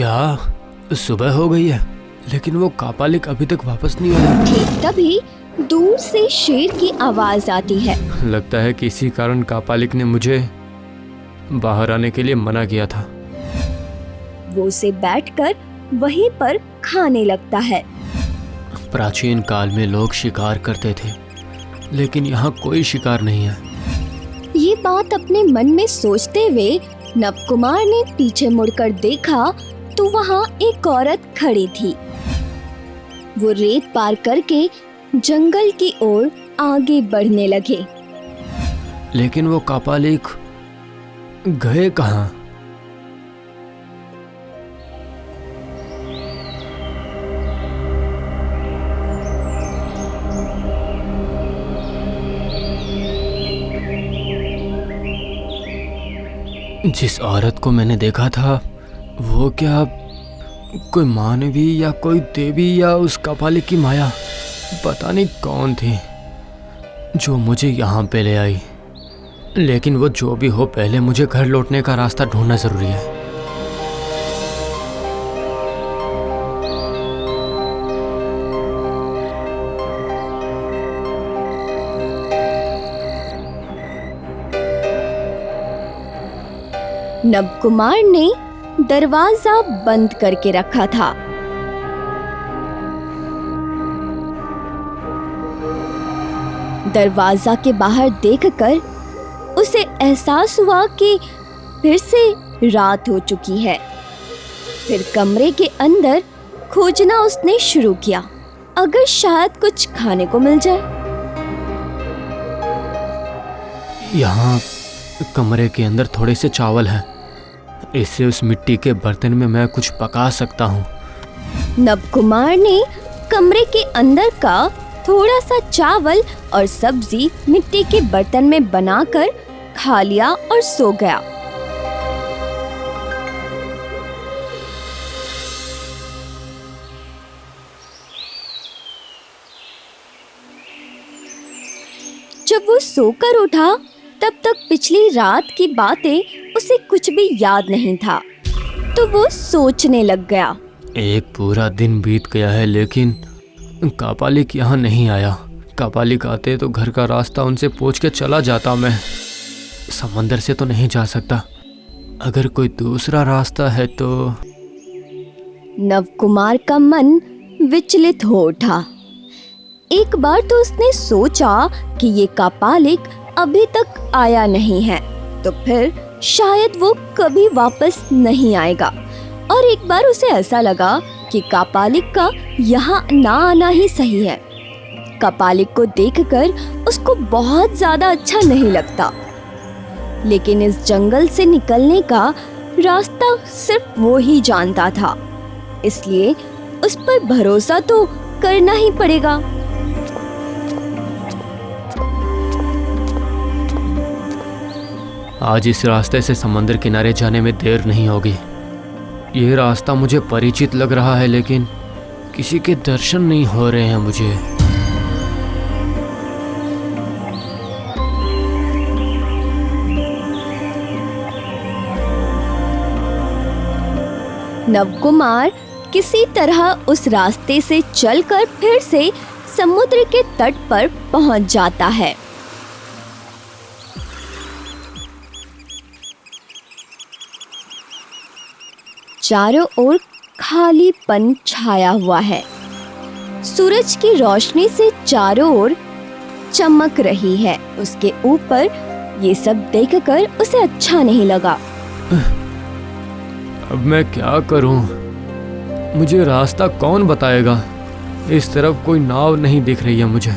क्या सुबह हो गई है? लेकिन वो कापालिक अभी तक वापस नहीं आया। ठीक तभी दूर से शेर की आवाज आती है। लगता है कि इसी कारण कापालिक ने मुझे बाहर आने के लिए मना किया था। वो उसे बैठकर वहीं पर खाने लगता है। प्राचीन काल में लोग शिकार करते थे, लेकिन यहाँ कोई शिकार नहीं है। ये बात अपने मन में सोचते हुए नवकुमार ने पीछे मुड़कर देखा तो वहाँ एक औरत खड़ी थी। वो रेत पार करके जंगल की ओर आगे बढ़ने लगे। लेकिन वो कापालिक गए कहाँ? जिस औरत को मैंने देखा था वो क्या कोई मानवी या कोई देवी या उस कापालिक की माया, पता नहीं कौन थी जो मुझे यहाँ पे ले आई। लेकिन वो जो भी हो, पहले मुझे घर लौटने का रास्ता ढूंढना जरूरी है। नवकुमार ने दरवाजा बंद करके रखा था। दरवाजा के बाहर देखकर उसे एहसास हुआ कि फिर से रात हो चुकी है। फिर कमरे के अंदर खोजना उसने शुरू किया, अगर शायद कुछ खाने को मिल जाए। यहाँ कमरे के अंदर थोड़े से चावल हैं, इससे उस मिट्टी के बर्तन में मैं कुछ पका सकता हूँ। नवकुमार ने कमरे के अंदर का थोड़ा सा चावल और सब्जी मिट्टी के बर्तन में बनाकर खा लिया और सो गया। जब वो सोकर उठा तब तक पिछली रात की बातें उसे कुछ भी याद नहीं था, तो वो सोचने लग गया। एक पूरा दिन बीत गया है, लेकिन कापालिक यहाँ नहीं आया। कापालिक आते तो घर का रास्ता उनसे पूछ के चला जाता। मैं समंदर से तो नहीं जा सकता, अगर कोई दूसरा रास्ता है तो। नवकुमार का मन विचलित हो उठा। एक बार तो उसने सोचा कि ये कापालिक अभी तक आया नहीं है, तो फिर शायद वो कभी वापस नहीं आएगा। और एक बार उसे ऐसा लगा कि कापालिक का यहाँ ना आना ही सही है। कापालिक को देखकर उसको बहुत ज्यादा अच्छा नहीं लगता, लेकिन इस जंगल से निकलने का रास्ता सिर्फ वो ही जानता था, इसलिए उस पर भरोसा तो करना ही पड़ेगा। आज इस रास्ते से समंदर किनारे जाने में देर नहीं होगी। ये रास्ता मुझे परिचित लग रहा है, लेकिन किसी के दर्शन नहीं हो रहे हैं मुझे। नवकुमार किसी तरह उस रास्ते से चलकर फिर से समुद्र के तट पर पहुंच जाता है। चारों ओर खालीपन छाया हुआ है। सूरज की रोशनी से चारों ओर चमक रही है। उसके ऊपर ये सब देखकर उसे अच्छा नहीं लगा। अब मैं क्या करूं? मुझे रास्ता कौन बताएगा? इस तरफ कोई नाव नहीं दिख रही है मुझे।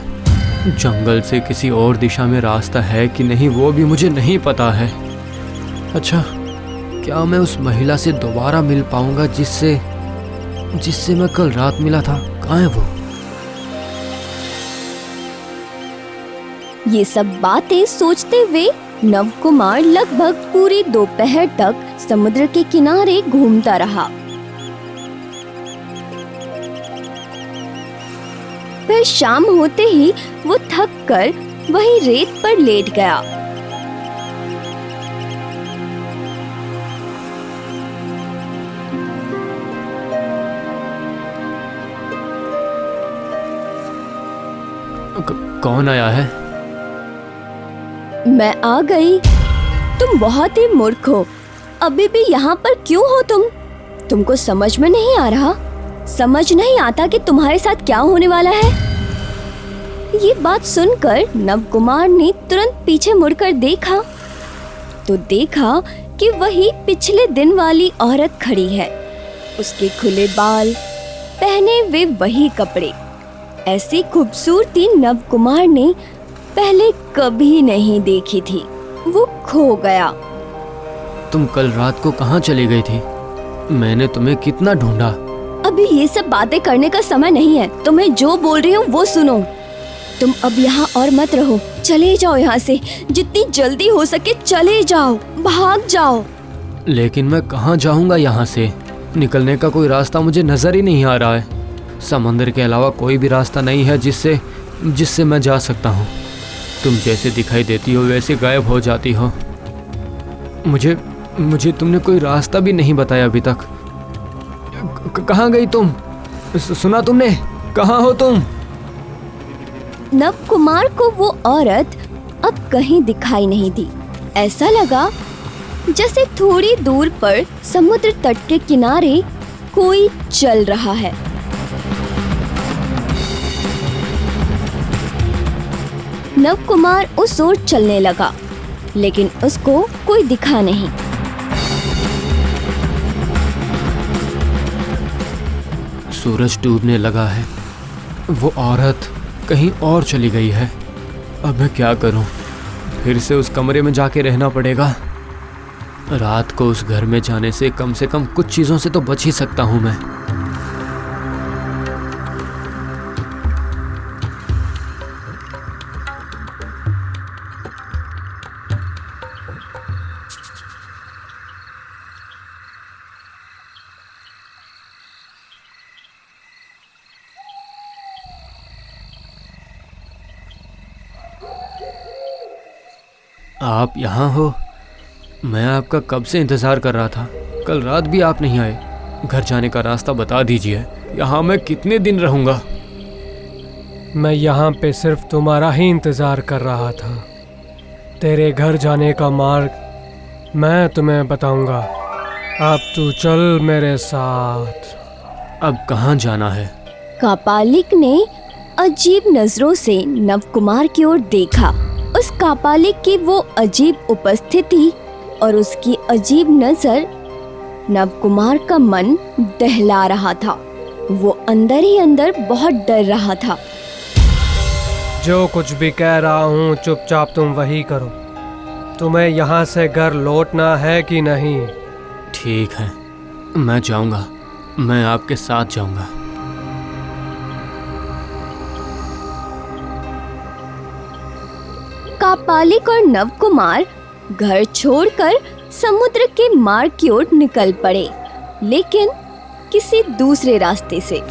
जंगल से किसी और दिशा में रास्ता है कि नहीं वो भी मुझे नहीं पता है। अच्छा, क्या मैं उस महिला से दोबारा मिल पाऊंगा जिससे मैं कल रात मिला था? कहाँ है वो? ये सब बातें सोचते हुए नवकुमार लगभग पूरी दोपहर तक समुद्र के किनारे घूमता रहा। फिर शाम होते ही वो थक कर वहीं रेत पर लेट गया। कौन आया है? मैं आ गई। तुम बहुत ही मूर्ख हो। अभी भी यहाँ पर क्यों हो तुम? तुमको समझ में नहीं आ रहा? समझ नहीं आता कि तुम्हारे साथ क्या होने वाला है? ये बात सुनकर नवकुमार ने तुरंत पीछे मुड़कर देखा तो देखा कि वही पिछले दिन वाली औरत खड़ी है। उसके खुले बाल, पहने वे वही कपड़े। ऐसी खूबसूरती नवकुमार ने पहले कभी नहीं देखी थी। वो खो गया। तुम कल रात को कहाँ चली गई थी? मैंने तुम्हें कितना ढूंढा। अभी ये सब बातें करने का समय नहीं है। तुम्हें जो बोल रही हूँ वो सुनो। तुम अब यहाँ और मत रहो। चले जाओ यहाँ से। जितनी जल्दी हो सके चले जाओ, भाग जाओ। लेकिन मैं कहाँ जाऊँगा यहाँ से? निकलने का कोई रास्ता मुझे नजर ही नहीं आ रहा है। समंदर के अलावा कोई भी रास्ता नहीं है जिससे मैं जा सकता हूँ। तुम जैसे दिखाई देती हो वैसे गायब हो जाती हो। मुझे तुमने कोई रास्ता भी नहीं बताया अभी तक। कहाँ गई तुम? सुना तुमने? कहाँ हो तुम? नवकुमार को वो औरत अब कहीं दिखाई नहीं दी। ऐसा लगा जैसे थोड़ी दूर पर समुद्र तट के किनारे कोई चल रहा है। नवकुमार उस ओर चलने लगा, लेकिन उसको कोई दिखा नहीं। सूरज डूबने लगा है। वो औरत कहीं और चली गई है। अब मैं क्या करूं? फिर से उस कमरे में जाके रहना पड़ेगा। रात को उस घर में जाने से कम कुछ चीज़ों से तो बच ही सकता हूं मैं। आप यहाँ हो? मैं आपका कब से इंतज़ार कर रहा था। कल रात भी आप नहीं आए। घर जाने का रास्ता बता दीजिए। यहाँ मैं कितने दिन रहूँगा? मैं यहाँ पे सिर्फ तुम्हारा ही इंतज़ार कर रहा था। तेरे घर जाने का मार्ग मैं तुम्हें बताऊँगा। अब तू चल मेरे साथ। अब कहाँ जाना है? कापालिक ने अजीब नजरों से नवकुमार की ओर देखा। उस कापालिक की वो अजीब उपस्थिति और उसकी अजीब नजर नवकुमार का मन दहला रहा था। वो अंदर ही अंदर बहुत डर रहा था। जो कुछ भी कह रहा हूँ चुपचाप तुम वही करो। तुम्हें यहाँ से घर लौटना है कि नहीं? ठीक है, मैं जाऊँगा। मैं आपके साथ जाऊँगा। कापालिक और नवकुमार घर छोड़कर समुद्र के मार्ग की ओर निकल पड़े, लेकिन किसी दूसरे रास्ते से।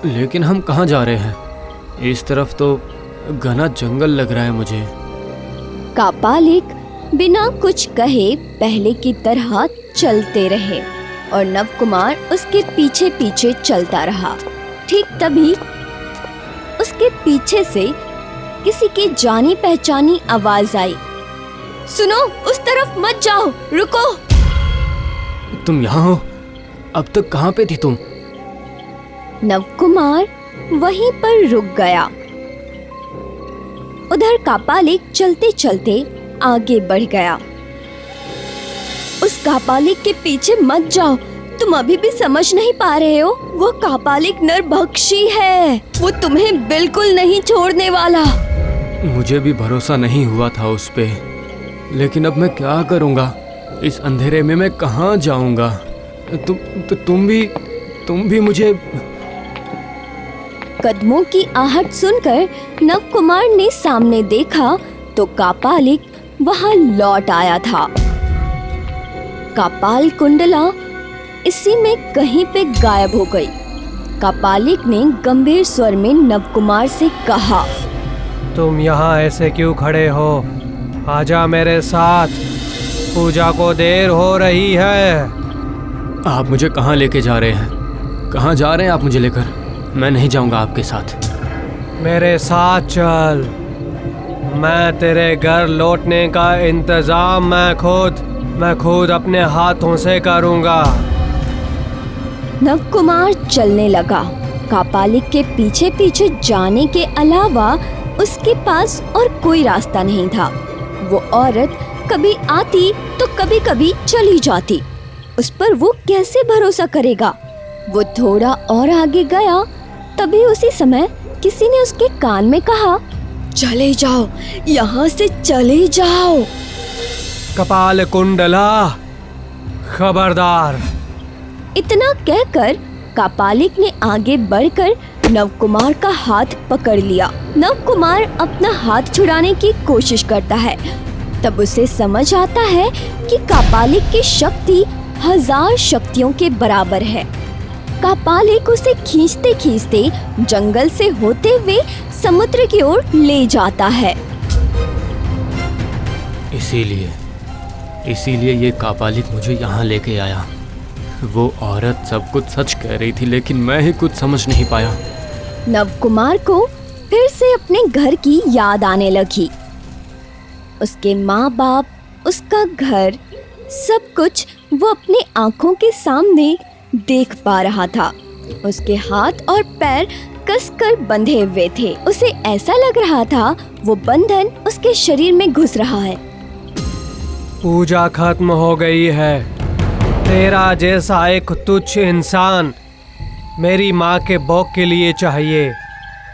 लेकिन हम कहाँ जा रहे हैं? इस तरफ तो घना जंगल लग रहा है मुझे। कापालिक बिना कुछ कहे पहले की तरह चलते रहे और नवकुमार उसके पीछे पीछे चलता रहा। ठीक तभी उसके पीछे से किसी की जानी पहचानी आवाज आई। सुनो, उस तरफ मत जाओ, रुको। तुम यहाँ हो? अब तक कहाँ पे थी तुम? नवकुमार वहीं पर रुक गया। उधर कापालिक चलते चलते आगे बढ़ गया। उस कापालिक के पीछे मत जाओ। तुम अभी भी समझ नहीं पा रहे हो? वो कापालिक नरभक्षी है। वो तुम्हें बिल्कुल नहीं छोड़ने वाला। मुझे भी भरोसा नहीं हुआ था उस पे, लेकिन अब मैं क्या करूँगा? इस अंधेरे में मैं कहाँ जाऊँगा? तुम भी मुझे। कदमों की आहट सुनकर नवकुमार ने सामने देखा तो कापालिक वहां लौट आया था। कापाल कुंडला इसी में कहीं पे गायब हो गई। कापालिक ने गंभीर स्वर में नवकुमार से कहा, तुम यहाँ ऐसे क्यों खड़े हो? आजा मेरे साथ, पूजा को देर हो रही है। आप मुझे कहाँ लेके जा रहे हैं? कहाँ जा रहे हैं आप मुझे लेकर? मैं नहीं जाऊँगा आपके साथ। मेरे साथ चल, मैं तेरे घर लौटने का इंतजाम मैं खुद अपने हाथों से करूँगा। नवकुमार चलने लगा। कापालिक के पीछे पीछे जाने के अलावा उसके पास और कोई रास्ता नहीं था। वो औरत कभी आती तो कभी कभी चली जाती। उस पर वो कैसे भरोसा करेगा? वो थोड़ा और आगे गया, तभी उसी समय किसी ने उसके कान में कहा, चले जाओ, यहाँ से चले जाओ। कपाल कुंडला, खबरदार। इतना कहकर कापालिक ने आगे बढ़कर नवकुमार का हाथ पकड़ लिया। नवकुमार अपना हाथ छुड़ाने की कोशिश करता है। तब उसे समझ आता है कि कापालिक की शक्ति 1000 शक्तियों के बराबर है। कापालिक उसे खींचते खींचते जंगल से होते हुए समुद्र की ओर ले जाता है। इसीलिए ये कापालिक मुझे यहाँ लेके आया। वो औरत सब कुछ सच कह रही थी, लेकिन मैं ही कुछ समझ नहीं पाया। नवकुमार को फिर से अपने घर की याद आने लगी। उसके माँ बाप, उसका घर, सब कुछ वो अपनी आंखों के सामने देख पा रहा था। उसके हाथ और पैर कसकर बंधे हुए थे। उसे ऐसा लग रहा था वो बंधन उसके शरीर में घुस रहा है। पूजा खत्म हो गई है। तेरा जैसा एक तुच्छ इंसान मेरी माँ के भोग के लिए चाहिए।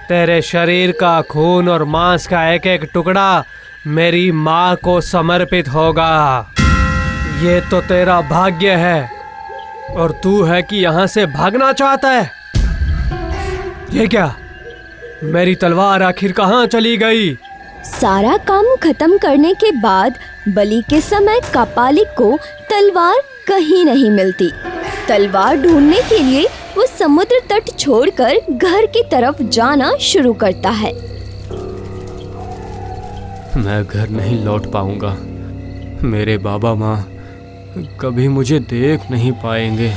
तेरे शरीर का खून और मांस का एक एक टुकड़ा मेरी माँ को समर्पित होगा। ये तो तेरा भाग्य है, और तू है कि यहाँ से भागना चाहता है। ये क्या? मेरी तलवार आखिर कहाँ चली गई? सारा काम खत्म करने के बाद बलि के समय कापालिक को तलवार कहीं नहीं मिलती। तलवार ढूंढने के लिए वो समुद्र तट छोड़कर घर की तरफ जाना शुरू करता है। मैं घर नहीं लौट पाऊंगा। मेरे बाबा माँ कभी मुझे देख नहीं पाएंगे।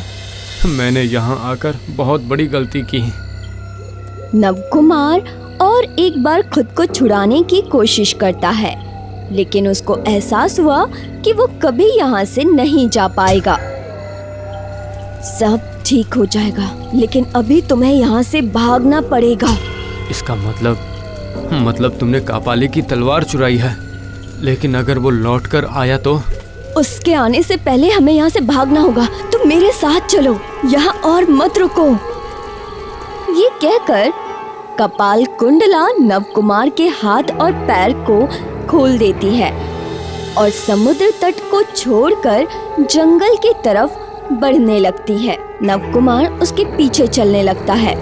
मैंने यहाँ आकर बहुत बड़ी गलती की। नवकुमार और एक बार खुद को छुड़ाने की कोशिश करता है, लेकिन उसको एहसास हुआ कि वो कभी यहाँ से नहीं जा पाएगा। सब ठीक हो जाएगा, लेकिन अभी तुम्हें यहाँ से भागना पड़ेगा। इसका मतलब तुमने कापालिक की तलवार चुराई है। लेकिन अगर वो लौटकर आया तो? उसके आने से पहले हमें यहाँ से भागना होगा। तुम मेरे साथ चलो, यहाँ और मत रुको। ये कहकर कपाल कुंडला नवकुमार के हाथ और पैर को खोल देती है और समुद्र तट को छोड़कर जंगल की तरफ बढ़ने लगती है। नवकुमार उसके पीछे चलने लगता है।